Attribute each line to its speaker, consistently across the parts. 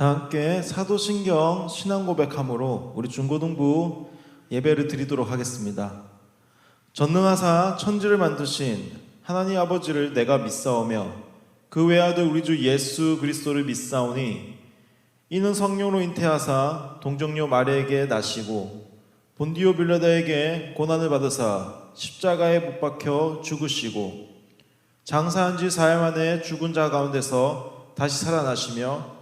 Speaker 1: 다 함께 사도신경 신앙고백함으로 우리 중고등부 예배를 드리도록 하겠습니다. 전능하사 천지를 만드신 하나님 아버지를 내가 믿사오며 그 외아들 우리 주 예수 그리스도를 믿사오니 이는 성령으로 잉태하사 동정녀 마리아에게 나시고 본디오 빌라다에게 고난을 받으사 십자가에 못 박혀 죽으시고 장사한 지 사흘 만에 죽은 자 가운데서 다시 살아나시며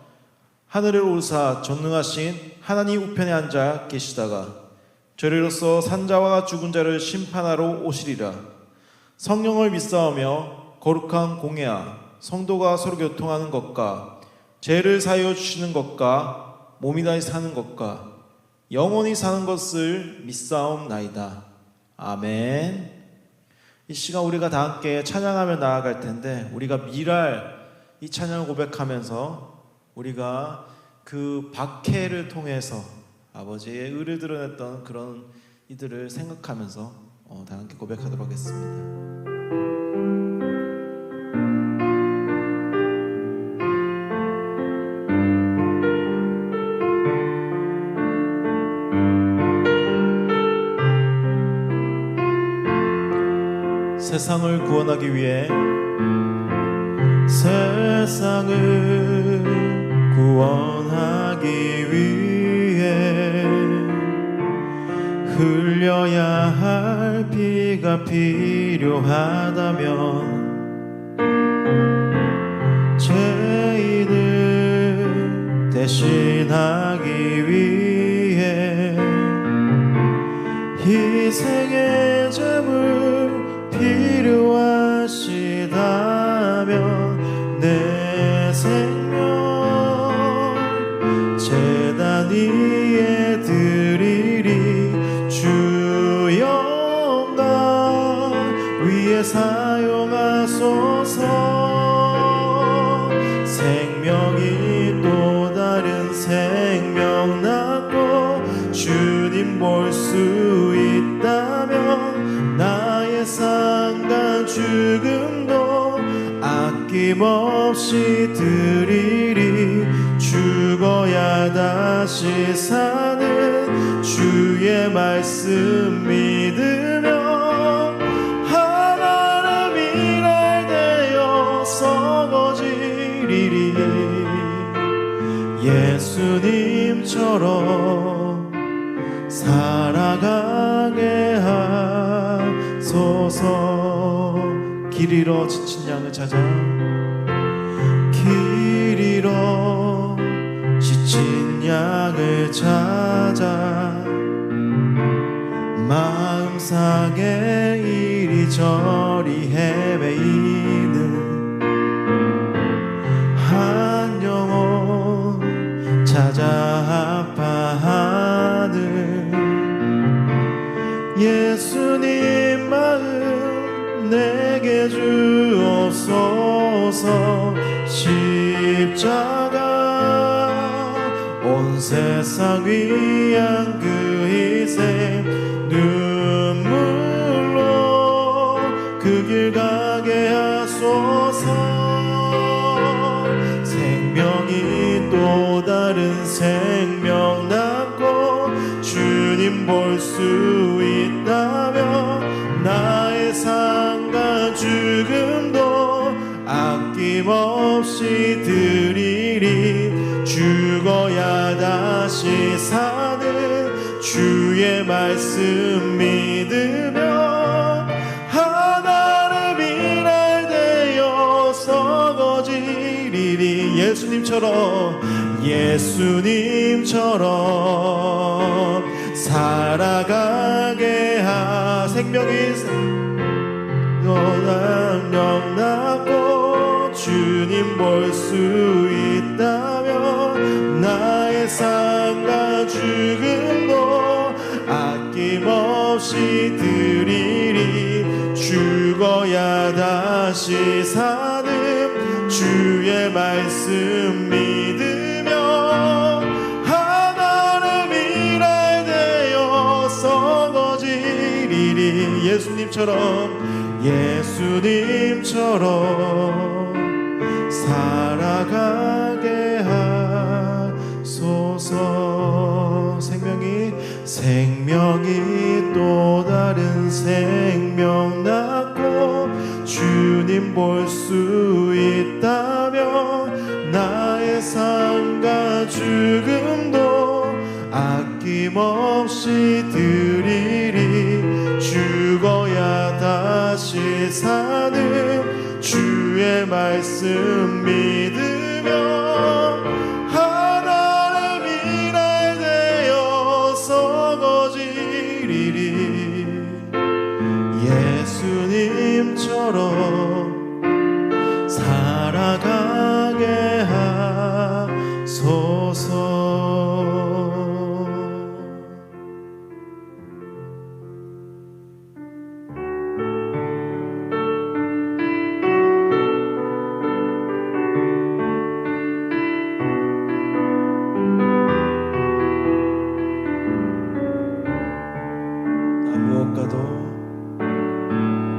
Speaker 1: 하늘에 오르사 전능하신 하나님 우편에 앉아 계시다가 저리로서 산자와 죽은 자를 심판하러 오시리라. 성령을 믿사오며 거룩한 공예와 성도가 서로 교통하는 것과 죄를 사하여 주시는 것과 몸이 다시 사는 것과 영원히 사는 것을 믿사옵나이다. 아멘. 이 시간 우리가 다 함께 찬양하며 나아갈 텐데, 우리가 미랄 이 찬양을 고백하면서 우리가 그 박해를 통해서 아버지의 의를 드러냈던 그런 이들을 생각하면서 다 함께 고백하도록 하겠습니다. 세상을 구원하기 위해 세상을 구원하기 위해 흘려야 할 피가 필요하다면 죄인을 대신하기 위해 희생의 제물 필요하시다면 내 생명 제단 위에 드리리. 주 영광 위에 사용하소서. 생명이 또 다른 생명 낳고 주님 볼 수 있다면 나의 삶과 죽음도 아낌없이 드리리. 죽어야 다시 사는 주의 말씀 믿으며 하나님 일할 되어 썩어지리리. 예수님처럼 살아가게 하소서. 길 잃어 지친 양을 찾아, 길 잃어 지친 양을 찾아 마음 상해 이리저리 헤매이는 한 영혼 찾아 아파하는 예수님 마음 내게 주옵소서. 십자가 온 세상 위한 그 희생 눈물로 그 길 가게 하소서. 생명이 또 다른 생명 낳고 주님 볼 수 있다면 나의 삶과 죽음도 아낌없이 드리리. 죽어야 다시 사는 주의 말씀 믿으며 하나님 일할 되어 썩어지리리. 예수님처럼 살아가게 하. 생명이 영영 낳고 주님 볼 수 있다면 나의 삶과 죽음도 아낌없이 드리리. 죽어야 다시 사는 주의 말씀 믿으며 하나님 일할 되어 썩어지리리. 예수님처럼 살아가게 죽음도 아낌없이 드리리. 죽어야 다시 사는 주의 말씀 믿으며 하나의 미랄 되어서 거지리리. 예수님처럼 살아가게 하소서.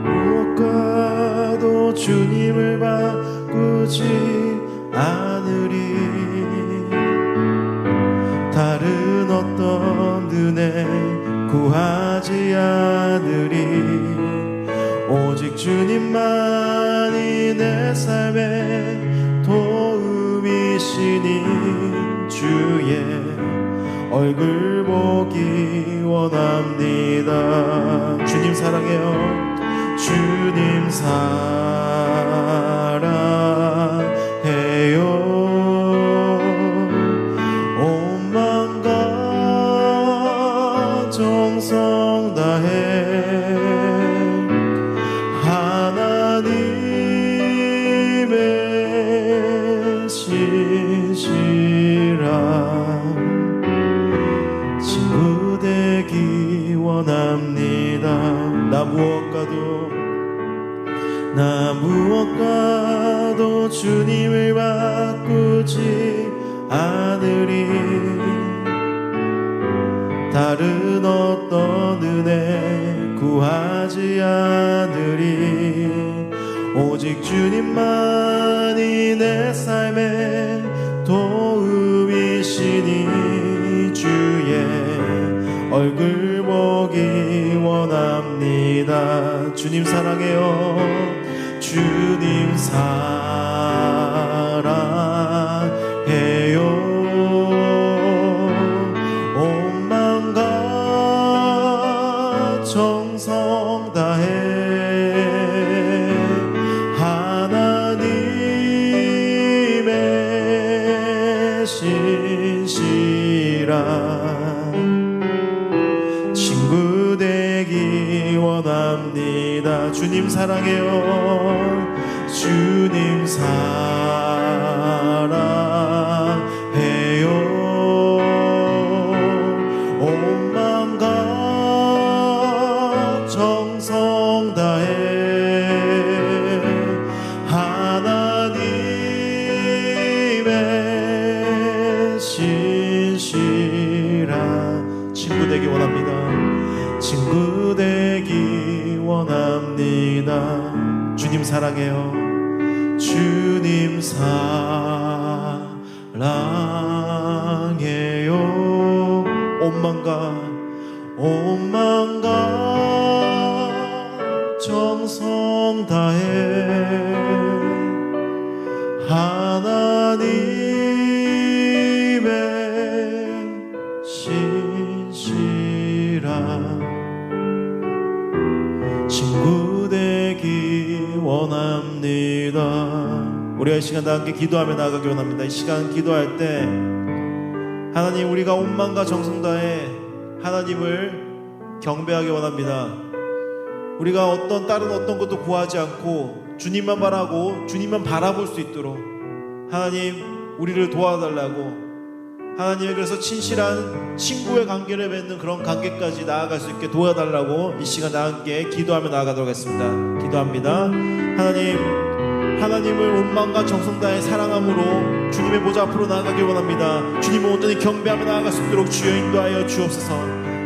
Speaker 1: 무엇과도 주님을 바꾸지 않으리. 다른 어떤 은혜 구하지 않으리. 오직 주님만이 내 삶의 도움이시니 주의 얼굴 보기 원합니다. 주님 사랑해요. 주님 사랑해요. 온 마음과 정성 다해 하나님의 신실한 친구 되기 원합니다. 나 무엇과도 주님을 바꾸지 않으리. 다른 어떤 은혜 구하지 않으리. 오직 주님만이 내 삶의 도움이시니 주의 얼굴 보기 원합니다. 주님 사랑해요. 주님 사랑해요. 온 마음과 정성 다해 하나님의 신실한 친구 되기 원합니다. 주님 사랑해요. 주님 사랑해요. 온 마음과 정성 다해 하나님의 신실한 친구 되기 원합니다. 친구 되기 원합니다. 주님 사랑해요. 주님 사랑해요. 온 마음과 정성 다해 하나님의 신실한 친구 되기 원합니다. 우리가 이 시간 다 함께 기도하며 나아가기 원합니다. 이 시간 기도할 때 하나님, 우리가 온 마음과 정성 다해 하나님을 경배하기 원합니다. 우리가 다른 어떤 것도 구하지 않고 주님만 바라고 주님만 바라볼 수 있도록 하나님 우리를 도와달라고, 하나님의 그래서 친실한 친구의 관계를 맺는 그런 관계까지 나아갈 수 있게 도와달라고 이 시간 다 함께 기도하며 나아가도록 하겠습니다. 기도합니다. 하나님을 온 마음과 정성 다해 사랑함으로 주님의 보좌 앞으로 나아가길 원합니다. 주님을 온전히 경배하며 나아갈 수 있도록 주여 인도하여 주옵소서.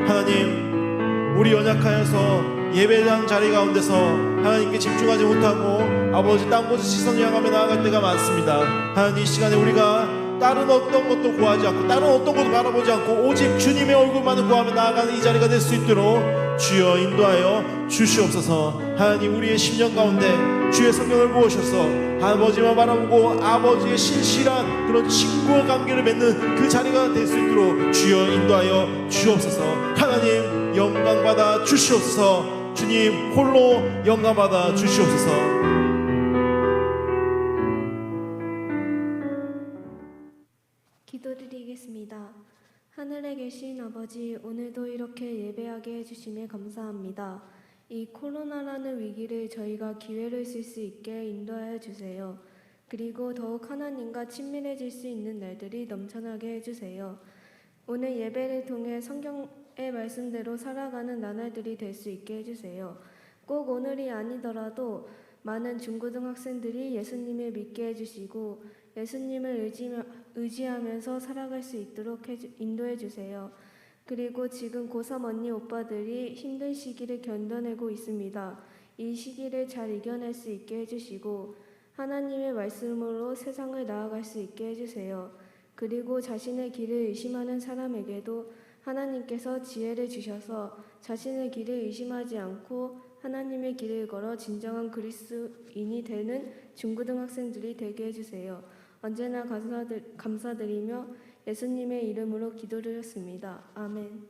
Speaker 1: 하나님, 우리 연약하여서 예배당 자리 가운데서 하나님께 집중하지 못하고 아버지 딴 곳에 시선을 향하며 나아갈 때가 많습니다. 하나님, 이 시간에 우리가 다른 어떤 것도 구하지 않고 다른 어떤 것도 바라보지 않고 오직 주님의 얼굴만을 구하며 나아가는 이 자리가 될 수 있도록 주여 인도하여 주시옵소서. 하나님, 우리의 심령 가운데 주의 성령을 부으셔서 아버지만 바라보고 아버지의 신실한 그런 친구와 관계를 맺는 그 자리가 될 수 있도록 주여 인도하여 주옵소서. 하나님, 영광 받아 주시옵소서. 주님 홀로 영광 받아 주시옵소서.
Speaker 2: 기도드리겠습니다. 하늘에 계신 아버지, 오늘도 이렇게 예배하게 해주심에 감사합니다. 이 코로나라는 위기를 저희가 기회로 쓸 수 있게 인도하여 주세요. 그리고 더욱 하나님과 친밀해질 수 있는 날들이 넘쳐나게 해주세요. 오늘 예배를 통해 성경의 말씀대로 살아가는 나날들이 될 수 있게 해주세요. 꼭 오늘이 아니더라도 많은 중고등학생들이 예수님을 믿게 해주시고 예수님을 의지하면서 살아갈 수 있도록 인도해 주세요. 그리고 지금 고3 언니 오빠들이 힘든 시기를 견뎌내고 있습니다. 이 시기를 잘 이겨낼 수 있게 해주시고 하나님의 말씀으로 세상을 나아갈 수 있게 해주세요. 그리고 자신의 길을 의심하는 사람에게도 하나님께서 지혜를 주셔서 자신의 길을 의심하지 않고 하나님의 길을 걸어 진정한 그리스도인이 되는 중고등학생들이 되게 해주세요. 언제나 감사드리며 예수님의 이름으로 기도드렸습니다. 아멘.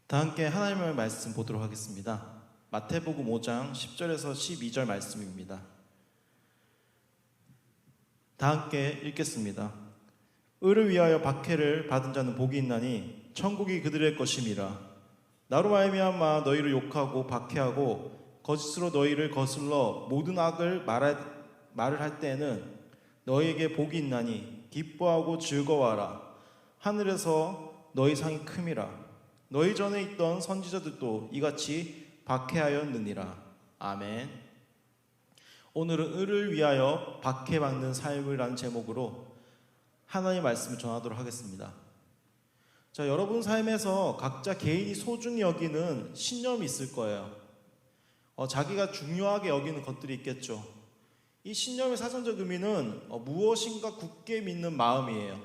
Speaker 1: 다 함께 하나님의 말씀 보도록 하겠습니다. 마태복음 5장 10절에서 12절 말씀입니다. 다 함께 읽겠습니다. 의를 위하여 박해를 받은 자는 복이 있나니 천국이 그들의 것임이라. 나로 말미암아 너희를 욕하고 박해하고 거짓으로 너희를 거슬러 모든 악을 말을 할 때에는 너희에게 복이 있나니 기뻐하고 즐거워하라. 하늘에서 너희 상이 큼이라. 너희 전에 있던 선지자들도 이같이 박해하였느니라. 아멘. 오늘은 의를 위하여 박해받는 삶이라는 제목으로 하나님의 말씀을 전하도록 하겠습니다. 자, 여러분 삶에서 각자 개인이 소중히 여기는 신념이 있을 거예요. 자기가 중요하게 여기는 것들이 있겠죠. 이 신념의 사전적 의미는 무엇인가 굳게 믿는 마음이에요.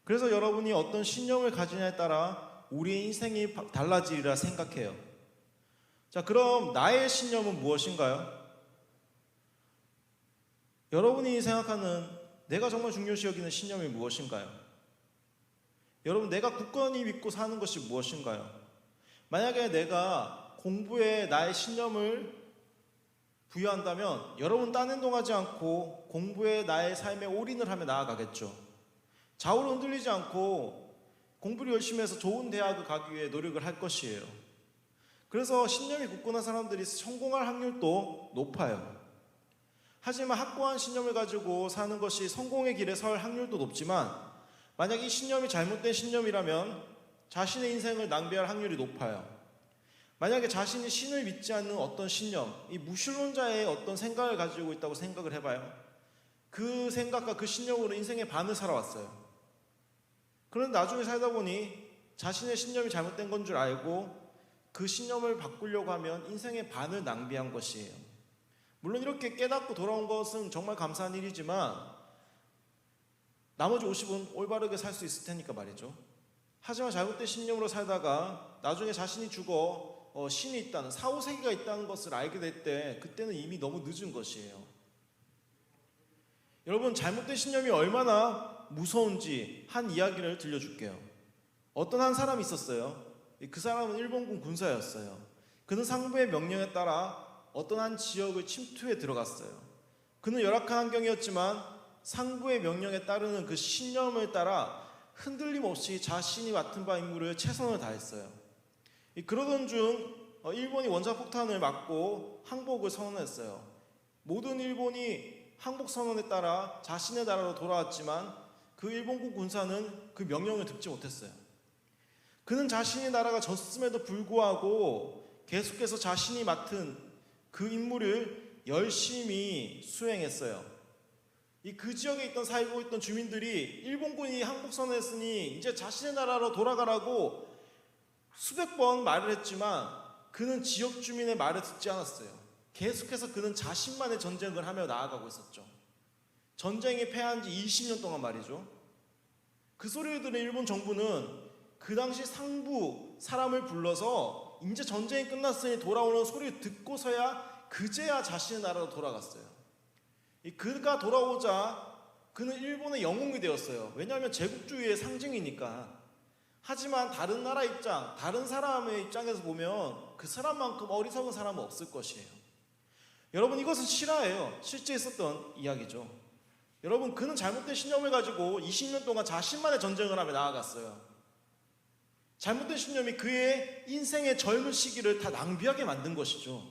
Speaker 1: 그래서 여러분이 어떤 신념을 가지냐에 따라 우리의 인생이 달라지리라 생각해요. 자, 그럼 나의 신념은 무엇인가요? 여러분이 생각하는 내가 정말 중요시 여기는 신념이 무엇인가요? 여러분, 내가 굳건히 믿고 사는 것이 무엇인가요? 만약에 내가 공부에 나의 신념을 부여한다면 여러분 딴 행동하지 않고 공부에 나의 삶에 올인을 하며 나아가겠죠. 좌우로 흔들리지 않고 공부를 열심히 해서 좋은 대학을 가기 위해 노력을 할 것이에요. 그래서 신념이 굳건한 사람들이 성공할 확률도 높아요. 하지만 확고한 신념을 가지고 사는 것이 성공의 길에 설 확률도 높지만 만약 이 신념이 잘못된 신념이라면 자신의 인생을 낭비할 확률이 높아요. 만약에 자신이 신을 믿지 않는 어떤 신념, 이 무신론자의 어떤 생각을 가지고 있다고 생각을 해봐요. 그 생각과 그 신념으로 인생의 반을 살아왔어요. 그런데 나중에 살다 보니 자신의 신념이 잘못된 건 줄 알고 그 신념을 바꾸려고 하면 인생의 반을 낭비한 것이에요. 물론 이렇게 깨닫고 돌아온 것은 정말 감사한 일이지만 나머지 50은 올바르게 살 수 있을 테니까 말이죠. 하지만 잘못된 신념으로 살다가 나중에 자신이 죽어 신이 있다는, 사후세계가 있다는 것을 알게 될 때 그때는 이미 너무 늦은 것이에요. 여러분, 잘못된 신념이 얼마나 무서운지 한 이야기를 들려줄게요. 어떤 한 사람이 있었어요. 그 사람은 일본군 군사였어요. 그는 상부의 명령에 따라 어떤 한 지역을 침투해 들어갔어요. 그는 열악한 환경이었지만 상부의 명령에 따르는 그 신념을 따라 흔들림 없이 자신이 맡은 바 임무를 최선을 다했어요. 그러던 중 일본이 원자폭탄을 맞고 항복을 선언했어요. 모든 일본이 항복 선언에 따라 자신의 나라로 돌아왔지만 그 일본군 군사는 그 명령을 듣지 못했어요. 그는 자신의 나라가 졌음에도 불구하고 계속해서 자신이 맡은 그 임무를 열심히 수행했어요. 그 지역에 살고 있던 주민들이 일본군이 항복 선언했으니 이제 자신의 나라로 돌아가라고 수백 번 말을 했지만 그는 지역 주민의 말을 듣지 않았어요. 계속해서 그는 자신만의 전쟁을 하며 나아가고 있었죠. 전쟁에 패한 지 20년 동안 말이죠. 그 소리를 들은 일본 정부는 그 당시 상부 사람을 불러서 이제 전쟁이 끝났으니 돌아오는 소리를 듣고서야 그제야 자신의 나라로 돌아갔어요. 그가 돌아오자 그는 일본의 영웅이 되었어요. 왜냐하면 제국주의의 상징이니까. 하지만 다른 나라 입장, 다른 사람의 입장에서 보면 그 사람만큼 어리석은 사람은 없을 것이에요. 여러분, 이것은 실화예요. 실제 있었던 이야기죠. 여러분, 그는 잘못된 신념을 가지고 20년 동안 자신만의 전쟁을 하며 나아갔어요. 잘못된 신념이 그의 인생의 젊은 시기를 다 낭비하게 만든 것이죠.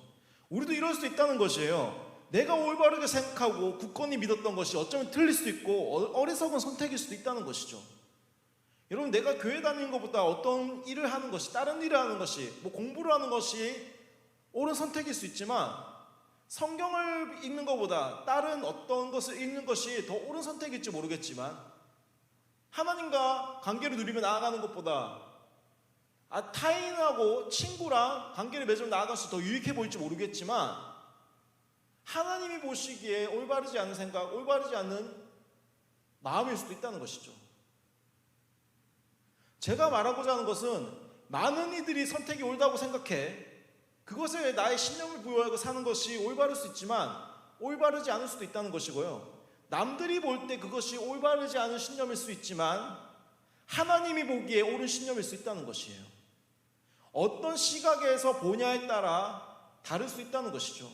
Speaker 1: 우리도 이럴 수 있다는 것이에요. 내가 올바르게 생각하고 굳건히 믿었던 것이 어쩌면 틀릴 수도 있고 어리석은 선택일 수도 있다는 것이죠. 여러분, 내가 교회 다니는 것보다 어떤 일을 하는 것이, 다른 일을 하는 것이, 공부를 하는 것이 옳은 선택일 수 있지만 성경을 읽는 것보다 다른 어떤 것을 읽는 것이 더 옳은 선택일지 모르겠지만 하나님과 관계를 누리며 나아가는 것보다 타인하고 친구랑 관계를 맺으며 나아가는 것이 더 유익해 보일지 모르겠지만 하나님이 보시기에 올바르지 않은 생각, 올바르지 않은 마음일 수도 있다는 것이죠. 제가 말하고자 하는 것은 많은 이들이 선택이 옳다고 생각해 그것에 나의 신념을 부여하고 사는 것이 올바를 수 있지만 올바르지 않을 수도 있다는 것이고요. 남들이 볼 때 그것이 올바르지 않은 신념일 수 있지만 하나님이 보기에 옳은 신념일 수 있다는 것이에요. 어떤 시각에서 보냐에 따라 다를 수 있다는 것이죠.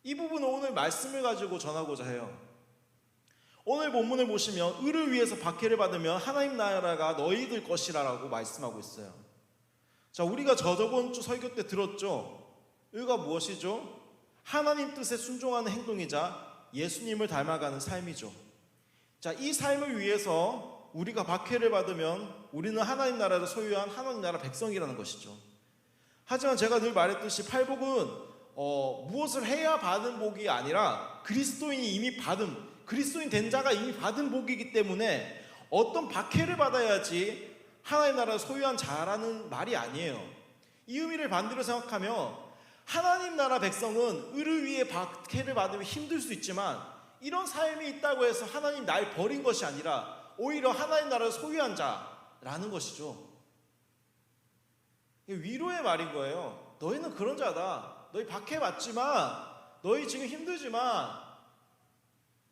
Speaker 1: 이 부분은 오늘 말씀을 가지고 전하고자 해요. 오늘 본문을 보시면 의를 위해서 박해를 받으면 하나님 나라가 너희들 것이라고 말씀하고 있어요. 자, 우리가 저번 주 설교 때 들었죠? 의가 무엇이죠? 하나님 뜻에 순종하는 행동이자 예수님을 닮아가는 삶이죠. 자, 이 삶을 위해서 우리가 박해를 받으면 우리는 하나님 나라를 소유한 하나님 나라 백성이라는 것이죠. 하지만 제가 늘 말했듯이 팔복은 무엇을 해야 받은 복이 아니라 그리스도인이 이미 그리스도인 된 자가 이미 받은 복이기 때문에 어떤 박해를 받아야지 하나님 나라를 소유한 자라는 말이 아니에요. 이 의미를 반대로 생각하면 하나님 나라 백성은 의를 위해 박해를 받으면 힘들 수 있지만 이런 삶이 있다고 해서 하나님 날 버린 것이 아니라 오히려 하나님 나라를 소유한 자라는 것이죠. 위로의 말인 거예요. 너희는 그런 자다. 너희 박해받지만 너희 지금 힘들지만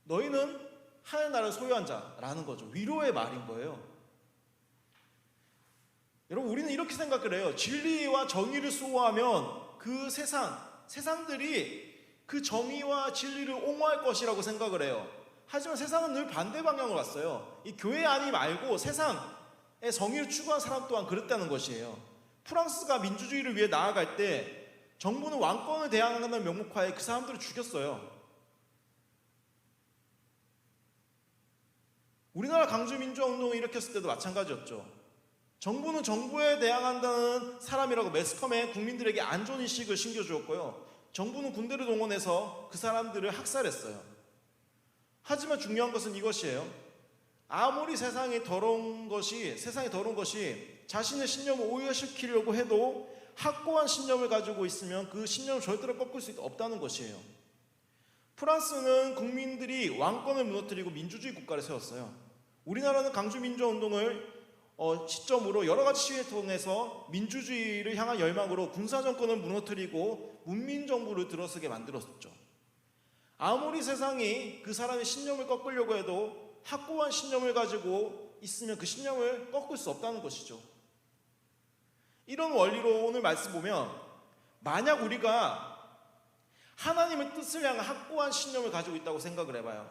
Speaker 1: 너희는 하나님 나라를 소유한 자라는 거죠. 위로의 말인 거예요. 여러분, 우리는 이렇게 생각을 해요. 진리와 정의를 수호하면 그 세상들이 그 정의와 진리를 옹호할 것이라고 생각을 해요. 하지만 세상은 늘 반대 방향으로 왔어요. 이 교회 안이 말고 세상의 정의를 추구한 사람 또한 그랬다는 것이에요. 프랑스가 민주주의를 위해 나아갈 때 정부는 왕권을 대항하는 명목하에 그 사람들을 죽였어요. 우리나라 강주민주화운동을 일으켰을 때도 마찬가지였죠. 정부는 정부에 대항한다는 사람이라고 매스컴에 국민들에게 안 좋은 인식을 심겨주었고요. 정부는 군대를 동원해서 그 사람들을 학살했어요. 하지만 중요한 것은 이것이에요. 아무리 세상이 더러운 것이 자신의 신념을 오해시키려고 해도 확고한 신념을 가지고 있으면 그 신념을 절대로 꺾을 수 없다는 것이에요. 프랑스는 국민들이 왕권을 무너뜨리고 민주주의 국가를 세웠어요. 우리나라는 강주민주화운동을 시점으로 여러 가지 시위를 통해서 민주주의를 향한 열망으로 군사정권을 무너뜨리고 문민정부를 들어서게 만들었죠. 아무리 세상이 그 사람의 신념을 꺾으려고 해도 확고한 신념을 가지고 있으면 그 신념을 꺾을 수 없다는 것이죠. 이런 원리로 오늘 말씀 보면 만약 우리가 하나님의 뜻을 향한 확고한 신념을 가지고 있다고 생각을 해봐요.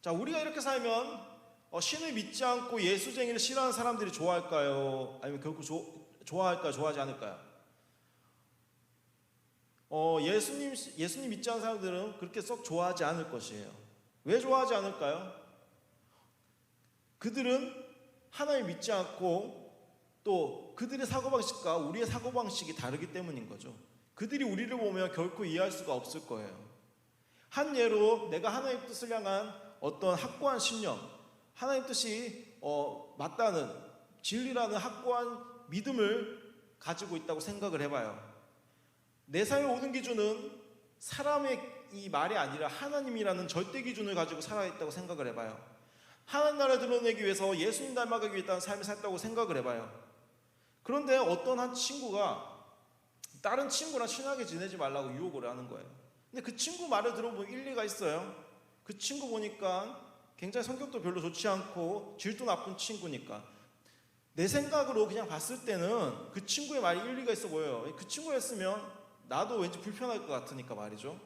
Speaker 1: 자, 우리가 이렇게 살면 신을 믿지 않고 예수쟁이를 싫어하는 사람들이 좋아할까요? 아니면 결국 좋아할까요? 좋아하지 않을까요? 예수님 믿지 않는 사람들은 그렇게 썩 좋아하지 않을 것이에요. 왜 좋아하지 않을까요? 그들은 하나님 믿지 않고 또 그들의 사고방식과 우리의 사고방식이 다르기 때문인 거죠. 그들이 우리를 보면 결코 이해할 수가 없을 거예요. 한 예로 내가 하나님 뜻을 향한 어떤 확고한 신념, 하나님 뜻이 맞다는 진리라는 확고한 믿음을 가지고 있다고 생각을 해봐요. 내 삶의 모든 기준은 사람의 이 말이 아니라 하나님이라는 절대 기준을 가지고 살아있다고 생각을 해봐요. 하나님 나라를 드러내기 위해서 예수님 닮아가기 위해 삶을 살았다고 생각을 해봐요. 그런데 어떤 한 친구가 다른 친구랑 친하게 지내지 말라고 유혹을 하는 거예요. 근데 그 친구 말을 들어보면 일리가 있어요. 그 친구 보니까 굉장히 성격도 별로 좋지 않고 질도 나쁜 친구니까 내 생각으로 그냥 봤을 때는 그 친구의 말이 일리가 있어 보여요. 그 친구였으면 나도 왠지 불편할 것 같으니까 말이죠.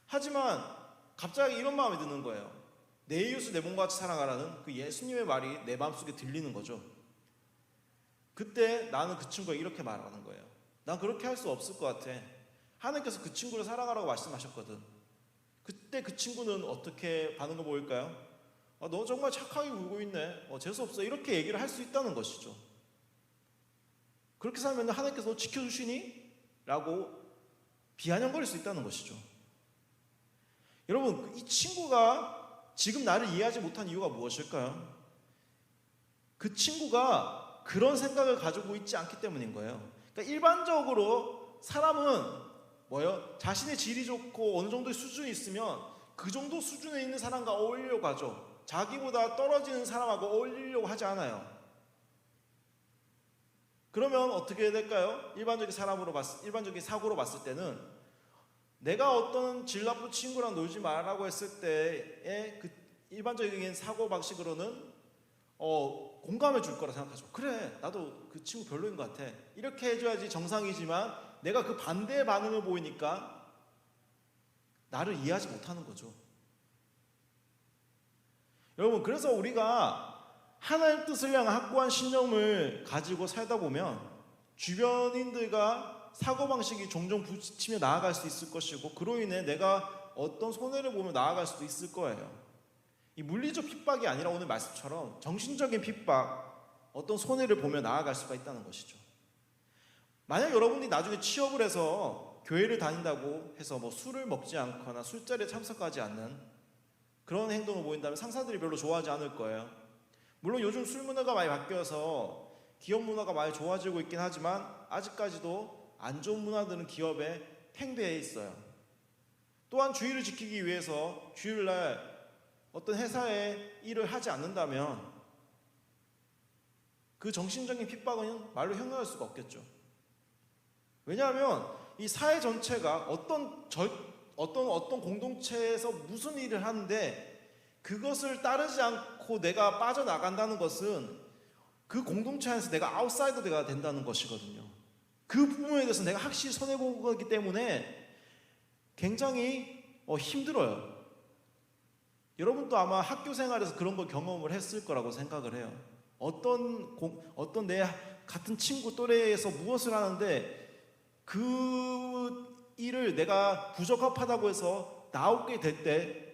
Speaker 1: 하지만 갑자기 이런 마음이 드는 거예요. 내 이웃을 내 몸과 같이 사랑하라는 그 예수님의 말이 내 마음속에 들리는 거죠. 그때 나는 그 친구가 이렇게 말하는 거예요. 난 그렇게 할 수 없을 것 같아. 하나님께서 그 친구를 사랑하라고 말씀하셨거든. 그때 그 친구는 어떻게 반응을 보일까요? 너 정말 착하게 울고 있네. 재수없어. 이렇게 얘기를 할 수 있다는 것이죠. 그렇게 살면 하나님께서 너 지켜주시니? 라고 비아냥거릴 수 있다는 것이죠. 여러분, 이 친구가 지금 나를 이해하지 못한 이유가 무엇일까요? 그 친구가 그런 생각을 가지고 있지 않기 때문인 거예요. 그러니까 일반적으로 사람은 자신의 질이 좋고 어느 정도의 수준이 있으면 그 정도 수준에 있는 사람과 어울리려고 하죠. 자기보다 떨어지는 사람하고 어울리려고 하지 않아요. 그러면 어떻게 될까요? 일반적인 사고로 봤을 때는 내가 어떤 질 나쁜 친구랑 놀지 말라고 했을 때의 그 일반적인 사고 방식으로는 공감해 줄 거라 생각하죠. 그래, 나도 그 친구 별로인 것 같아. 이렇게 해줘야지 정상이지만 내가 그 반대의 반응을 보이니까 나를 이해하지 못하는 거죠. 여러분, 그래서 우리가 하나님 뜻을 향한 확고한 신념을 가지고 살다 보면 주변인들과 사고방식이 종종 부딪히며 나아갈 수 있을 것이고 그로 인해 내가 어떤 손해를 보며 나아갈 수도 있을 거예요. 이 물리적 핍박이 아니라 오늘 말씀처럼 정신적인 핍박, 어떤 손해를 보며 나아갈 수가 있다는 것이죠. 만약 여러분이 나중에 취업을 해서 교회를 다닌다고 해서 술을 먹지 않거나 술자리에 참석하지 않는 그런 행동을 보인다면 상사들이 별로 좋아하지 않을 거예요. 물론 요즘 술 문화가 많이 바뀌어서 기업 문화가 많이 좋아지고 있긴 하지만 아직까지도 안 좋은 문화들은 기업에 팽배해 있어요. 또한 주의를 지키기 위해서 주일날 어떤 회사에 일을 하지 않는다면 그 정신적인 핍박은 말로 형용할 수가 없겠죠. 왜냐하면 이 사회 전체가 어떤 공동체에서 무슨 일을 하는데 그것을 따르지 않고 내가 빠져나간다는 것은 그 공동체 안에서 내가 아웃사이더가 된다는 것이거든요. 그 부분에 대해서 내가 확실히 손해보고 가기 때문에 굉장히 힘들어요. 여러분도 아마 학교 생활에서 그런 걸 경험을 했을 거라고 생각을 해요. 어떤 내 같은 친구 또래에서 무엇을 하는데 그 일을 내가 부적합하다고 해서 나오게 될 때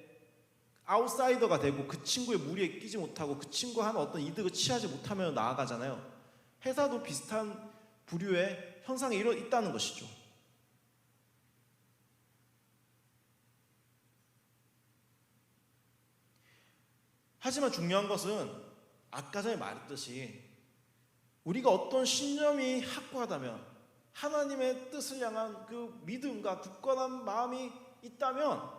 Speaker 1: 아웃사이더가 되고 그 친구의 무리에 끼지 못하고 그 친구와 하는 어떤 이득을 취하지 못하면 나아가잖아요. 회사도 비슷한 부류의 현상이 있다는 것이죠. 하지만 중요한 것은 아까 전에 말했듯이 우리가 어떤 신념이 확고하다면 하나님의 뜻을 향한 그 믿음과 굳건한 마음이 있다면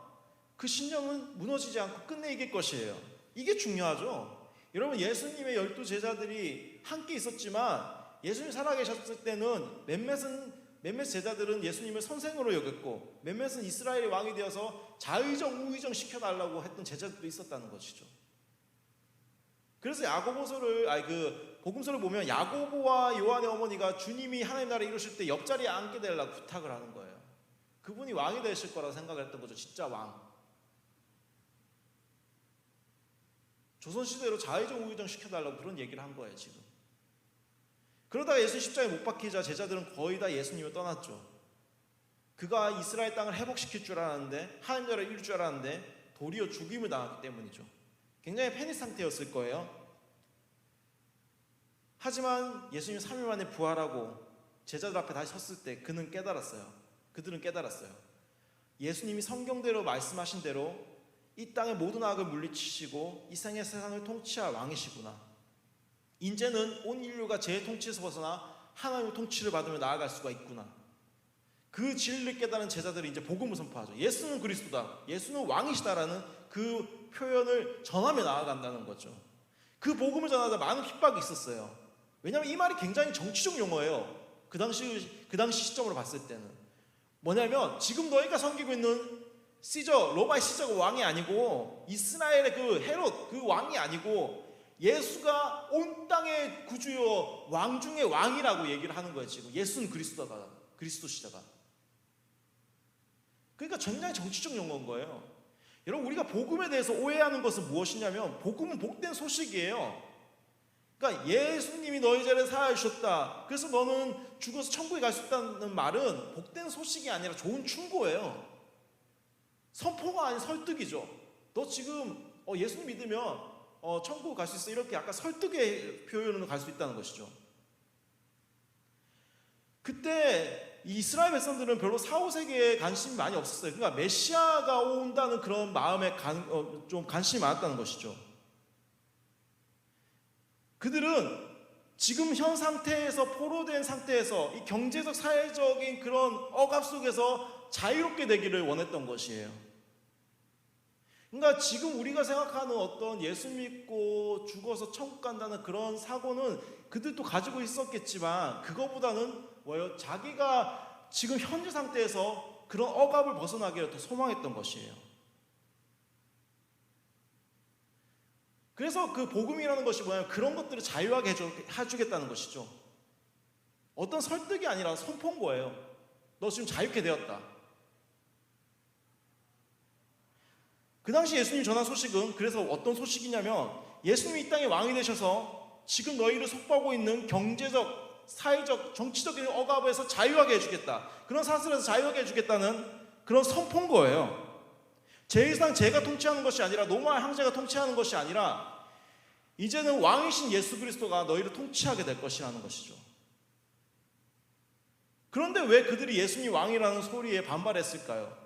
Speaker 1: 그 신념은 무너지지 않고 끝내 이길 것이에요. 이게 중요하죠. 여러분, 예수님의 12 제자들이 함께 있었지만 예수님 살아계셨을 때는 몇몇 제자들은 예수님을 선생으로 여겼고 몇몇은 이스라엘의 왕이 되어서 자의정 우의정 시켜달라고 했던 제자들도 있었다는 것이죠. 그래서 복음서를 보면 야고보와 요한의 어머니가 주님이 하나님 나라에 이루실 때 옆자리에 앉게 되려고 부탁을 하는 거예요. 그분이 왕이 되실 거라고 생각을 했던 거죠. 진짜 왕. 조선시대로 자의정 우의정 시켜달라고 그런 얘기를 한 거예요, 지금. 그러다가 예수님 십자가에 못 박히자 제자들은 거의 다 예수님을 떠났죠. 그가 이스라엘 땅을 회복시킬 줄 알았는데, 하나님 나라를 이룰 줄 알았는데 도리어 죽임을 당했기 때문이죠. 굉장히 패닉 상태였을 거예요. 하지만 예수님 3일 만에 부활하고 제자들 앞에 다시 섰을 때 그들은 깨달았어요. 예수님이 성경대로 말씀하신 대로 이 땅의 모든 악을 물리치시고 이 세상을 통치할 왕이시구나. 이제는 온 인류가 제 통치에서 벗어나 하나님의 통치를 받으며 나아갈 수가 있구나. 그 진리를 깨달은 제자들이 이제 복음을 선포하죠. 예수는 그리스도다, 예수는 왕이시다라는 그 표현을 전하며 나아간다는 거죠. 그 복음을 전하다 많은 핍박이 있었어요. 왜냐하면 이 말이 굉장히 정치적 용어예요. 그 당시 시점으로 봤을 때는 뭐냐면 지금 너희가 섬기고 있는 시저, 로마의 시저가 왕이 아니고 이스라엘의 그 헤롯 그 왕이 아니고 예수가 온 땅의 구주요 왕 중의 왕이라고 얘기를 하는 거예요. 지금 예수는 그리스도시다가. 그러니까 굉장히 정치적 용어인 거예요. 여러분, 우리가 복음에 대해서 오해하는 것은 무엇이냐면 복음은 복된 소식이에요. 그러니까 예수님이 너희 죄를 사하여 주셨다, 그래서 너는 죽어서 천국에 갈 수 있다는 말은 복된 소식이 아니라 좋은 충고예요. 선포가 아닌 설득이죠. 너 지금 예수님 믿으면 천국 갈 수 있어, 이렇게 약간 설득의 표현으로 갈 수 있다는 것이죠. 그때 이스라엘 백성들은 별로 사후세계에 관심이 많이 없었어요. 그러니까 메시아가 온다는 그런 마음에 좀 관심이 많았다는 것이죠. 그들은 지금 현 상태에서, 포로된 상태에서 이 경제적 사회적인 그런 억압 속에서 자유롭게 되기를 원했던 것이에요. 그러니까 지금 우리가 생각하는 어떤 예수 믿고 죽어서 천국 간다는 그런 사고는 그들도 가지고 있었겠지만 그거보다는 뭐예요? 자기가 지금 현재 상태에서 그런 억압을 벗어나기를 더 소망했던 것이에요. 그래서 그 복음이라는 것이 뭐냐면 그런 것들을 자유하게 해주겠다는 것이죠. 어떤 설득이 아니라 선포인 거예요. 너 지금 자유케 되었다. 그 당시 예수님이 전한 소식은 그래서 어떤 소식이냐면 예수님이 이 땅의 왕이 되셔서 지금 너희를 속박하고 있는 경제적, 사회적, 정치적인 억압에서 자유하게 해주겠다, 그런 사슬에서 자유하게 해주겠다는 그런 선포인 거예요. 제일상 제가 통치하는 것이 아니라, 로마 황제가 통치하는 것이 아니라 이제는 왕이신 예수 그리스도가 너희를 통치하게 될 것이라는 것이죠. 그런데 왜 그들이 예수님이 왕이라는 소리에 반발했을까요?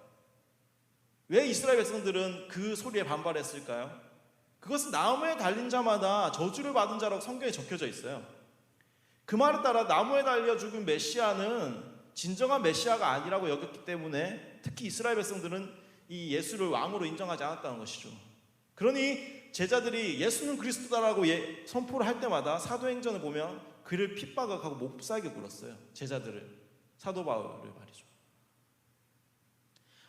Speaker 1: 왜 이스라엘 백성들은 그 소리에 반발했을까요? 그것은 나무에 달린 자마다 저주를 받은 자라고 성경에 적혀져 있어요. 그 말에 따라 나무에 달려 죽은 메시아는 진정한 메시아가 아니라고 여겼기 때문에 특히 이스라엘 백성들은 이 예수를 왕으로 인정하지 않았다는 것이죠. 그러니 제자들이 예수는 그리스도다라고 선포를 할 때마다 사도행전을 보면 그를 핍박하고 못살게 굴었어요. 제자들을, 사도 바울을 말이죠.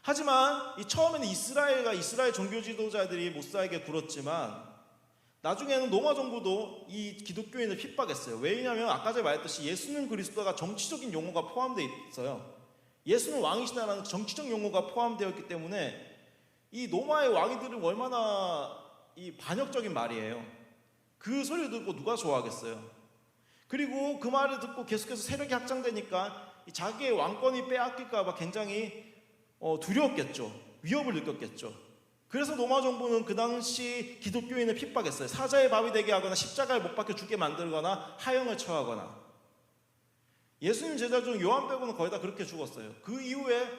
Speaker 1: 하지만 처음에는 이스라엘 종교 지도자들이 못살게 굴었지만 나중에는 로마 정부도 이 기독교인을 핍박했어요. 왜냐하면 아까 전에 말했듯이 예수는 그리스도가 정치적인 용어가 포함되어 있어요. 예수는 왕이시다라는 정치적 용어가 포함되어 있기 때문에 이 로마의 왕이들은 얼마나 이 반역적인 말이에요. 그 소리를 듣고 누가 좋아하겠어요. 그리고 그 말을 듣고 계속해서 세력이 확장되니까 자기의 왕권이 빼앗길까 봐 굉장히 두려웠겠죠. 위협을 느꼈겠죠. 그래서 로마 정부는 그 당시 기독교인을 핍박했어요. 사자의 밥이 되게 하거나 십자가에 못 박혀 죽게 만들거나 하형을 처하거나. 예수님 제자 중 요한 빼고는 거의 다 그렇게 죽었어요. 그 이후에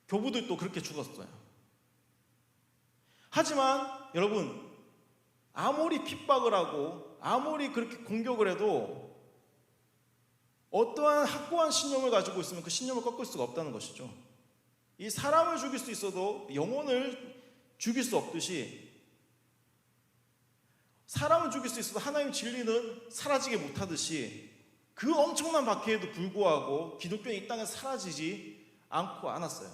Speaker 1: 교부들도 그렇게 죽었어요. 하지만 여러분, 아무리 핍박을 하고 아무리 그렇게 공격을 해도 어떠한 확고한 신념을 가지고 있으면 그 신념을 꺾을 수가 없다는 것이죠. 이 사람을 죽일 수 있어도 영혼을 죽일 수 없듯이 사람을 죽일 수 있어도 하나님의 진리는 사라지게 못하듯이 그 엄청난 박해에도 불구하고 기독교는 이 땅에서 사라지지 않았어요.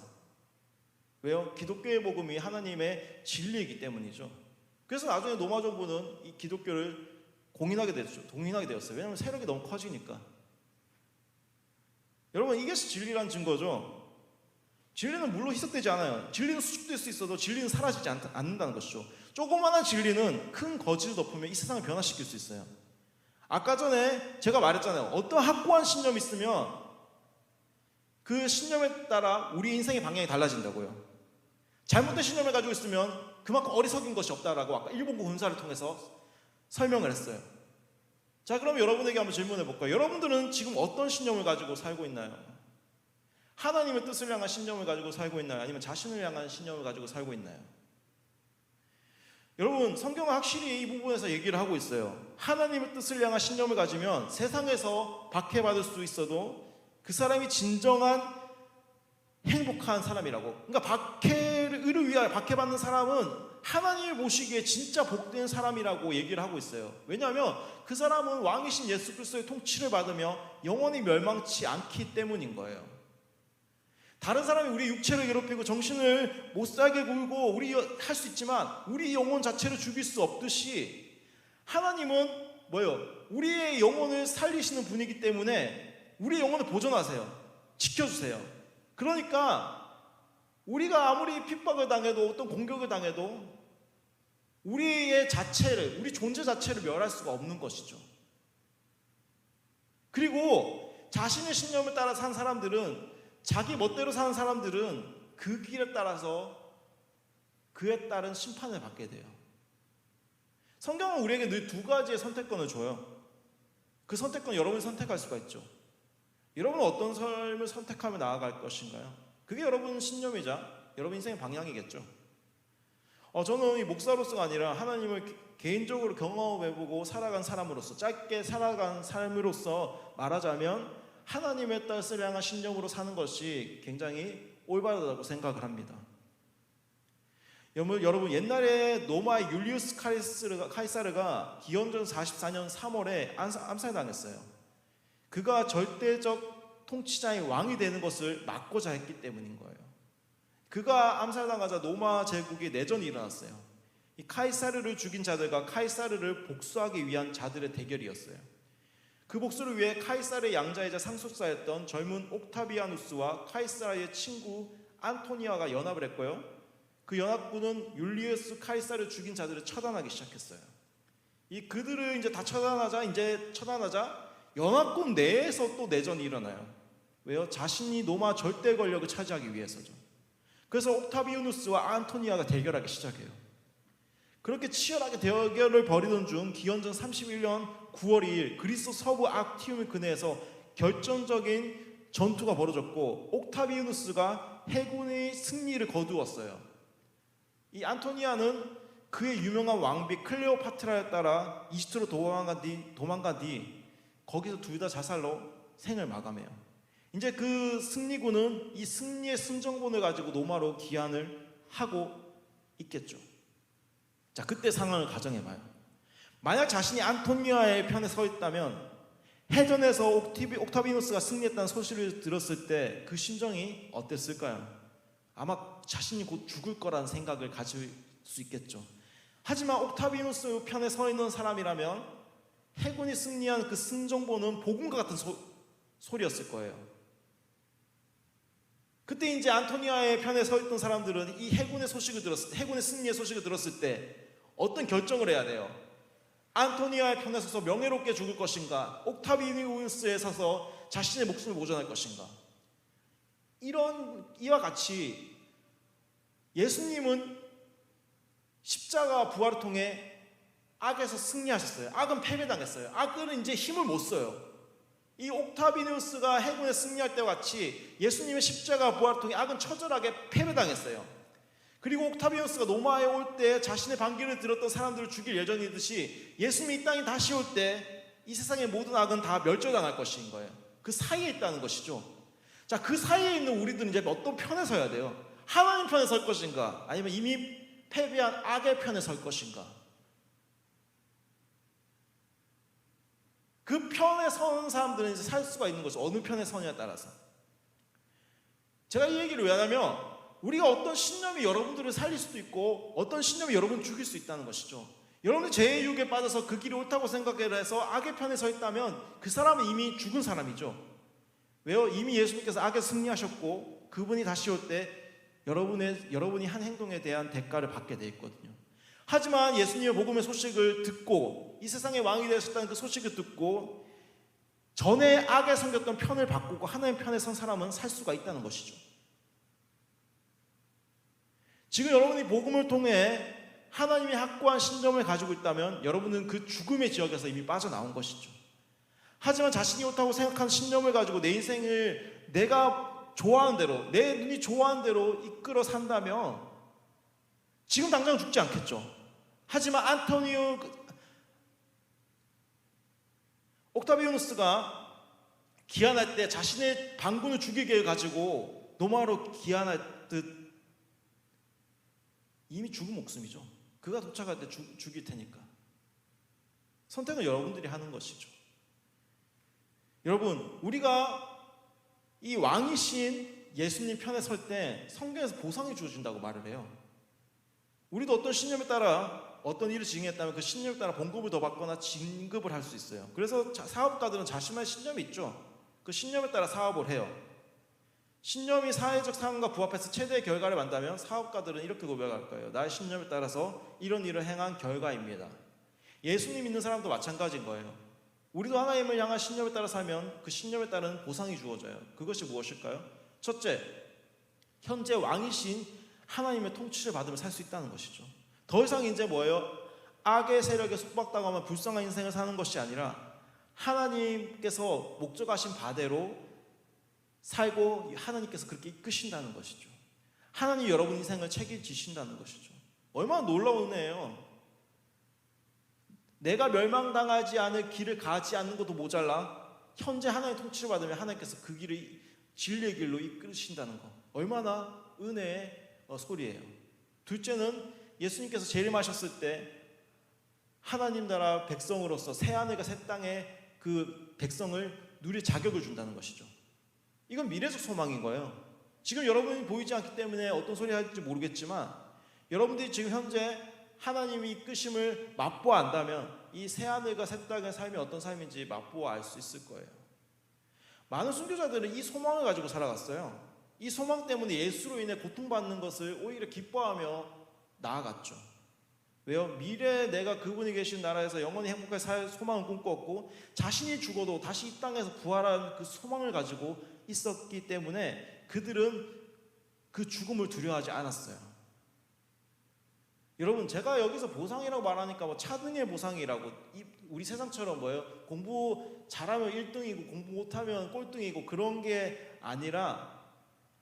Speaker 1: 왜요? 기독교의 복음이 하나님의 진리이기 때문이죠. 그래서 나중에 로마 정부는 이 기독교를 동인하게 되었어요. 왜냐하면 세력이 너무 커지니까. 여러분, 이게 진리란 증거죠. 진리는 물론 희석되지 않아요. 진리는 수축될 수 있어도 진리는 사라지지 않는다는 것이죠. 조그마한 진리는 큰 거짓을 덮으면 이 세상을 변화시킬 수 있어요. 아까 전에 제가 말했잖아요. 어떤 확고한 신념이 있으면 그 신념에 따라 우리 인생의 방향이 달라진다고요. 잘못된 신념을 가지고 있으면 그만큼 어리석인 것이 없다라고 아까 일본군 군사를 통해서 설명을 했어요. 자, 그럼 여러분에게 한번 질문해 볼까요? 여러분들은 지금 어떤 신념을 가지고 살고 있나요? 하나님의 뜻을 향한 신념을 가지고 살고 있나요? 아니면 자신을 향한 신념을 가지고 살고 있나요? 여러분, 성경은 확실히 이 부분에서 얘기를 하고 있어요. 하나님의 뜻을 향한 신념을 가지면 세상에서 박해받을 수 있어도 그 사람이 진정한 행복한 사람이라고. 그러니까 박해를 위하여 박해받는 사람은 하나님을 보시기에 진짜 복된 사람이라고 얘기를 하고 있어요. 왜냐하면 그 사람은 왕이신 예수 그리스도의 통치를 받으며 영원히 멸망치 않기 때문인 거예요. 다른 사람이 우리 육체를 괴롭히고 정신을 못 살게 굴고 우리 할 수 있지만 우리 영혼 자체를 죽일 수 없듯이 하나님은 뭐예요? 우리의 영혼을 살리시는 분이기 때문에 우리의 영혼을 보존하세요. 지켜주세요. 그러니까 우리가 아무리 핍박을 당해도 어떤 공격을 당해도 우리의 자체를, 우리 존재 자체를 멸할 수가 없는 것이죠. 그리고 자신의 신념을 따라 산 사람들은, 자기 멋대로 사는 사람들은 그 길에 따라서 그에 따른 심판을 받게 돼요. 성경은 우리에게 늘 두 가지의 선택권을 줘요. 그 선택권 여러분이 선택할 수가 있죠. 여러분은 어떤 삶을 선택하며 나아갈 것인가요? 그게 여러분 신념이자 여러분 인생의 방향이겠죠. 저는 이 목사로서가 아니라 하나님을 개인적으로 경험해보고 살아간 사람으로서, 짧게 살아간 삶으로서 말하자면 하나님의 뜻을 향한 신념으로 사는 것이 굉장히 올바르다고 생각을 합니다. 여러분, 옛날에 로마의 율리우스 카이사르가 기원전 44년 3월에 암살당했어요. 그가 절대적 통치자의 왕이 되는 것을 막고자 했기 때문인 거예요. 그가 암살당하자 로마 제국에 내전이 일어났어요. 이 카이사르를 죽인 자들과 카이사르를 복수하기 위한 자들의 대결이었어요. 그 복수를 위해 카이사르의 양자이자 상속사였던 젊은 옥타비아누스와 카이사르의 친구 안토니아가 연합을 했고요. 그 연합군은 율리우스 카이사르를 죽인 자들을 처단하기 시작했어요. 그들을 이제 다 처단하자 연합군 내에서 또 내전이 일어나요. 왜요? 자신이 로마 절대 권력을 차지하기 위해서죠. 그래서 옥타비아누스와 안토니아가 대결하기 시작해요. 그렇게 치열하게 대결을 벌이던 중 기원전 31년 9월 2일 그리스 서부 악티움 근해에서 결정적인 전투가 벌어졌고 옥타비아누스가 해군의 승리를 거두었어요. 이 안토니아는 그의 유명한 왕비 클레오파트라에 따라 이집트로 도망간 뒤 거기서 둘 다 자살로 생을 마감해요. 이제 그 승리군은 이 승리의 승정본을 가지고 로마로 귀환을 하고 있겠죠. 자, 그때 상황을 가정해봐요. 만약 자신이 안토니아의 편에 서 있다면 해전에서 옥타비누스가 승리했다는 소식을 들었을 때 그 심정이 어땠을까요? 아마 자신이 곧 죽을 거라는 생각을 가질 수 있겠죠. 하지만 옥타비누스 편에 서 있는 사람이라면 해군이 승리한 그 승정보는 복음과 같은 소리였을 거예요. 그때 이제 안토니아의 편에 서 있던 사람들은 이 해군의 승리의 소식을 들었을 때 어떤 결정을 해야 돼요? 안토니아의 편에 서서 명예롭게 죽을 것인가? 옥타비누스에 서서 자신의 목숨을 보존할 것인가? 이와 같이 예수님은 십자가 부활을 통해 악에서 승리하셨어요. 악은 패배당했어요. 악은 이제 힘을 못 써요. 이 옥타비누스가 해군에 승리할 때와 같이 예수님의 십자가 부활을 통해 악은 처절하게 패배당했어요. 그리고 옥타비누스가 로마에 올 때 자신의 반기를 들었던 사람들을 죽일 예정이듯이 예수님이 이 땅에 다시 올 때 이 세상의 모든 악은 다 멸절당할 것인 거예요. 그 사이에 있다는 것이죠. 자, 그 사이에 있는 우리들은 이제 어떤 편에 서야 돼요? 하나님 편에 설 것인가? 아니면 이미 패배한 악의 편에 설 것인가? 그 편에 서는 사람들은 이제 살 수가 있는 것이죠. 어느 편에 서냐에 따라서. 제가 이 얘기를 왜 하냐면 우리가 어떤 신념이 여러분들을 살릴 수도 있고 어떤 신념이 여러분을 죽일 수 있다는 것이죠. 여러분이 죄의 유혹에 빠져서 그 길이 옳다고 생각해서 악의 편에 서 있다면 그 사람은 이미 죽은 사람이죠. 왜요? 이미 예수님께서 악에 승리하셨고 그분이 다시 올 때 여러분이 한 행동에 대한 대가를 받게 돼 있거든요. 하지만 예수님의 복음의 소식을 듣고 이 세상의 왕이 되셨다는 그 소식을 듣고 전에 악에 섬겼던 편을 바꾸고 하나님 편에 선 사람은 살 수가 있다는 것이죠. 지금 여러분이 복음을 통해 하나님이 확고한 신념을 가지고 있다면 여러분은 그 죽음의 지역에서 이미 빠져나온 것이죠. 하지만 자신이 옳다고 생각하는 신념을 가지고 내 인생을 내가 좋아하는 대로, 내 눈이 좋아하는 대로 이끌어 산다면 지금 당장 죽지 않겠죠. 하지만 안토니오 옥타비아누스가 기한할 때 자신의 반군을 죽이게 가지고 로마로 기한할 듯 이미 죽은 목숨이죠. 그가 도착할 때 죽일 테니까. 선택은 여러분들이 하는 것이죠. 여러분, 우리가 이 왕이신 예수님 편에 설 때 성경에서 보상이 주어진다고 말을 해요. 우리도 어떤 신념에 따라 어떤 일을 지행했다면 그 신념에 따라 봉급을 더 받거나 진급을 할 수 있어요. 그래서 사업가들은 자신만의 신념이 있죠. 그 신념에 따라 사업을 해요. 신념이 사회적 상황과 부합해서 최대의 결과를 만다면 사업가들은 이렇게 고백할 거예요. 나의 신념에 따라서 이런 일을 행한 결과입니다. 예수님 믿는 사람도 마찬가지인 거예요. 우리도 하나님을 향한 신념에 따라 살면 그 신념에 따른 보상이 주어져요. 그것이 무엇일까요? 첫째, 현재 왕이신 하나님의 통치를 받으며 살 수 있다는 것이죠. 더 이상 이제 뭐예요? 악의 세력에 속박당하면 불쌍한 인생을 사는 것이 아니라 하나님께서 목적하신 바대로 살고 하나님께서 그렇게 이끄신다는 것이죠. 하나님이 여러분 인생을 책임지신다는 것이죠. 얼마나 놀라운 은혜예요. 내가 멸망당하지 않을 길을 가지 않는 것도 모자라 현재 하나님의 통치를 받으면 하나님께서 그 길을 진리의 길로 이끄신다는 것, 얼마나 은혜의 소리예요. 둘째는 예수님께서 재림하셨을 때 하나님 나라 백성으로서 새하늘과 새 땅의 그 백성을 누릴 자격을 준다는 것이죠. 이건 미래적 소망인 거예요. 지금 여러분이 보이지 않기 때문에 어떤 소리 할지 모르겠지만 여러분들이 지금 현재 하나님이 이끄심을 맛보아 안다면 이 새하늘과 새 땅의 삶이 어떤 삶인지 맛보아 알 수 있을 거예요. 많은 순교자들은 이 소망을 가지고 살아갔어요. 이 소망 때문에 예수로 인해 고통받는 것을 오히려 기뻐하며 나아갔죠. 왜요? 미래에 내가 그분이 계신 나라에서 영원히 행복하게 살 소망을 꿈꿨고 자신이 죽어도 다시 이 땅에서 부활하는 그 소망을 가지고 있었기 때문에 그들은 그 죽음을 두려워하지 않았어요. 여러분, 제가 여기서 보상이라고 말하니까 뭐 차등의 보상이라고, 우리 세상처럼 뭐예요? 공부 잘하면 1등이고 공부 못하면 꼴등이고 그런 게 아니라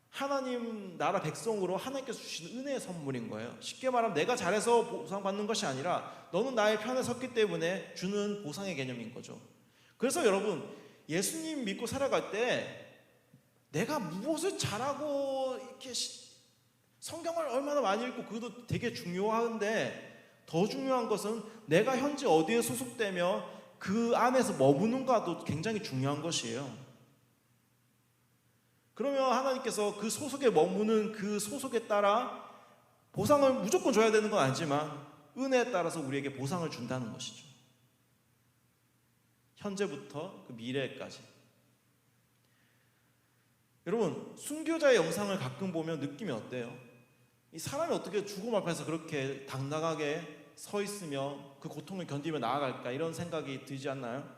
Speaker 1: 하나님 나라 백성으로 하나님께서 주신 은혜의 선물인 거예요. 쉽게 말하면 내가 잘해서 보상받는 것이 아니라 너는 나의 편에 섰기 때문에 주는 보상의 개념인 거죠. 그래서 여러분, 예수님 믿고 살아갈 때 내가 무엇을 잘하고 이렇게 성경을 얼마나 많이 읽고 그것도 되게 중요한데 더 중요한 것은 내가 현재 어디에 소속되며 그 안에서 머무는가도 굉장히 중요한 것이에요. 그러면 하나님께서 그 소속에 머무는 그 소속에 따라 보상을 무조건 줘야 되는 건 아니지만 은혜에 따라서 우리에게 보상을 준다는 것이죠. 현재부터 그 미래까지. 여러분, 순교자의 영상을 가끔 보면 느낌이 어때요? 이 사람이 어떻게 죽음 앞에서 그렇게 당당하게 서 있으며 그 고통을 견디며 나아갈까, 이런 생각이 들지 않나요?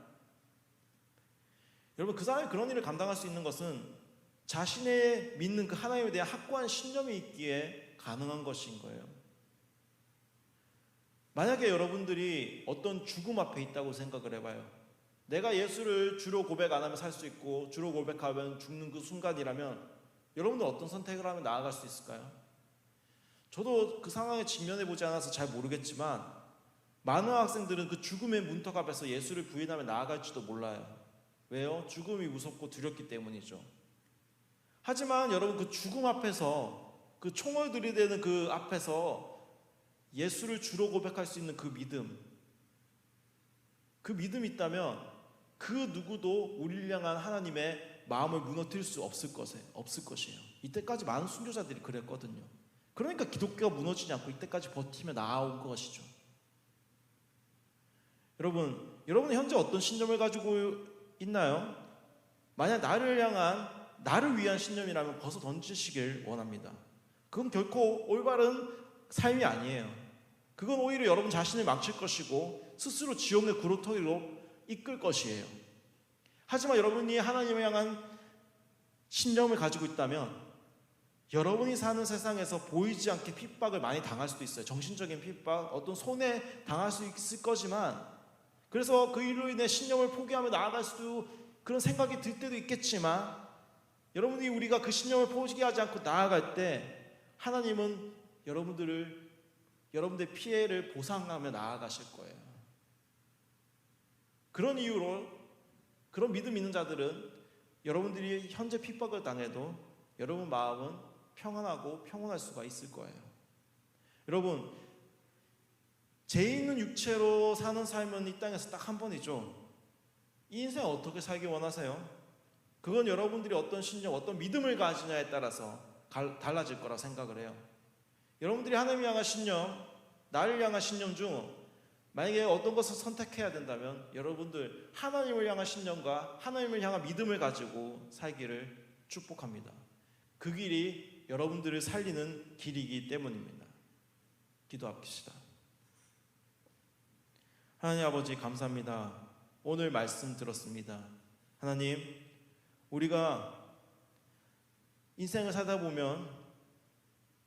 Speaker 1: 여러분, 그 사람이 그런 일을 감당할 수 있는 것은 자신의 믿는 그 하나님에 대한 확고한 신념이 있기에 가능한 것인 거예요. 만약에 여러분들이 어떤 죽음 앞에 있다고 생각을 해봐요. 내가 예수를 주로 고백 안 하면 살 수 있고 주로 고백하면 죽는 그 순간이라면 여러분들 어떤 선택을 하면 나아갈 수 있을까요? 저도 그 상황에 직면해 보지 않아서 잘 모르겠지만 많은 학생들은 그 죽음의 문턱 앞에서 예수를 부인하며 나아갈지도 몰라요. 왜요? 죽음이 무섭고 두렵기 때문이죠. 하지만 여러분, 그 죽음 앞에서, 그 총을 들이대는 그 앞에서 예수를 주로 고백할 수 있는 그 믿음이 있다면 그 누구도 우리를 향한 하나님의 마음을 무너뜨릴 수 없을 것이에요. 이때까지 많은 순교자들이 그랬거든요. 그러니까 기독교가 무너지지 않고 이때까지 버티며 나아온 것이죠. 여러분은 현재 어떤 신념을 가지고 있나요? 만약 나를 위한 신념이라면 벗어 던지시길 원합니다. 그건 결코 올바른 삶이 아니에요. 그건 오히려 여러분 자신을 망칠 것이고 스스로 지옥의 구렁텅이로 이끌 것이에요. 하지만 여러분이 하나님을 향한 신념을 가지고 있다면 여러분이 사는 세상에서 보이지 않게 핍박을 많이 당할 수도 있어요. 정신적인 핍박, 어떤 손해 당할 수 있을 거지만, 그래서 그 일로 인해 신념을 포기하며 나아갈 수도, 그런 생각이 들 때도 있겠지만, 우리가 그 신념을 포기하지 않고 나아갈 때 하나님은 여러분들을 여러분들의 피해를 보상하며 나아가실 거예요. 그런 이유로 그런 믿음 있는 자들은 여러분들이 현재 핍박을 당해도 여러분 마음은 평안하고 평온할 수가 있을 거예요. 여러분, 죄 있는 육체로 사는 삶은 이 땅에서 딱 한 번이죠. 이 인생 어떻게 살기 원하세요? 그건 여러분들이 어떤 신념, 어떤 믿음을 가지냐에 따라서 달라질 거라 생각을 해요. 여러분들이 하나님을 향한 신념, 나를 향한 신념 중 만약에 어떤 것을 선택해야 된다면 여러분들 하나님을 향한 신념과 하나님을 향한 믿음을 가지고 살기를 축복합니다. 그 길이 여러분들을 살리는 길이기 때문입니다. 기도합시다. 하나님 아버지 감사합니다. 오늘 말씀 들었습니다. 하나님, 우리가 인생을 살다 보면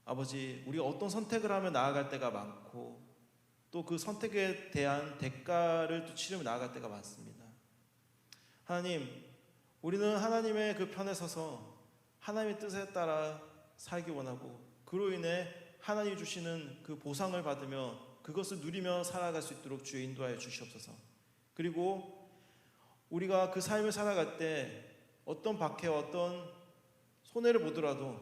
Speaker 1: 아버지, 우리가 어떤 선택을 하며 나아갈 때가 많고 또 그 선택에 대한 대가를 또 치르며 나아갈 때가 많습니다. 하나님, 우리는 하나님의 그 편에 서서 하나님의 뜻에 따라 살기 원하고 그로 인해 하나님이 주시는 그 보상을 받으며 그것을 누리며 살아갈 수 있도록 주여 인도하여 주시옵소서. 그리고 우리가 그 삶을 살아갈 때 어떤 박해와 어떤 손해를 보더라도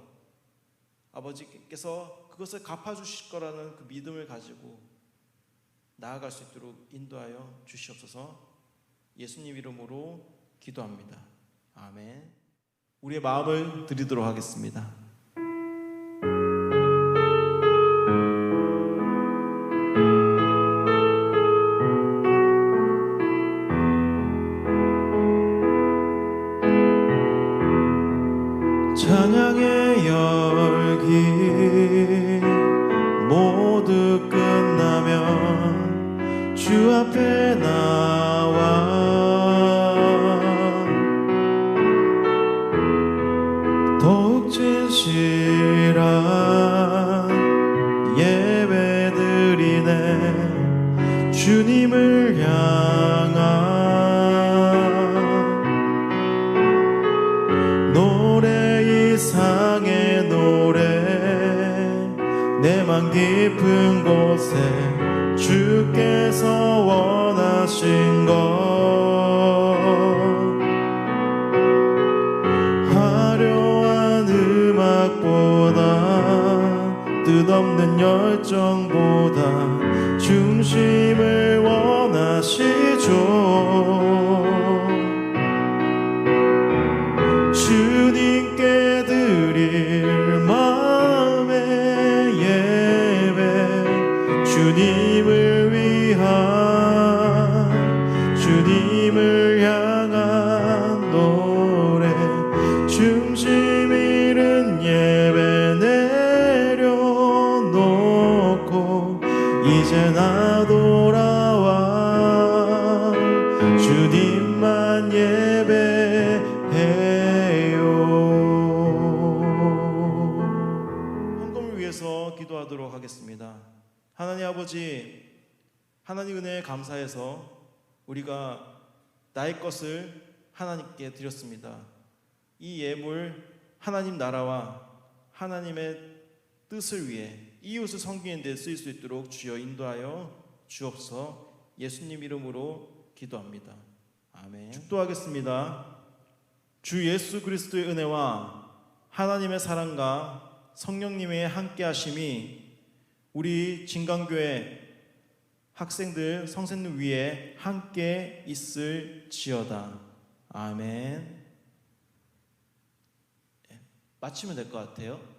Speaker 1: 아버지께서 그것을 갚아주실 거라는 그 믿음을 가지고 나아갈 수 있도록 인도하여 주시옵소서. 예수님 이름으로 기도합니다. 아멘. 우리의 마음을 드리도록 하겠습니다. 찬양의 열기 모두 끝나면 주 앞에 나와 더욱 진실한 예배 드리네 주님을 향한 노래 이상의 노래 내 맘 깊은 곳에 주께서 원하신 것 화려한 음악보다 뜻없는 열정보다 중심을 원하시죠. 주님께 드릴 마음의 예배 주님을 위한 주님을 향한 노래 중심 잃은 예배 내려놓고 이제 나 돌아와 주님만 예배해요. 헌금을 위해서 기도하도록 하겠습니다. 하나님 아버지, 하나님 은혜에 감사해서 우리가 나의 것을 하나님께 드렸습니다. 이 예물 하나님 나라와 하나님의 뜻을 위해 이웃을 섬기는 데 쓰일 수 있도록 주여 인도하여 주옵소서. 예수님 이름으로 기도합니다. 아멘. 축도하겠습니다. 주 예수 그리스도의 은혜와 하나님의 사랑과 성령님의 함께 하심이 우리 진강교회 학생들 성생들 위에 함께 있을지어다. 아멘. 마치면 될 것 같아요.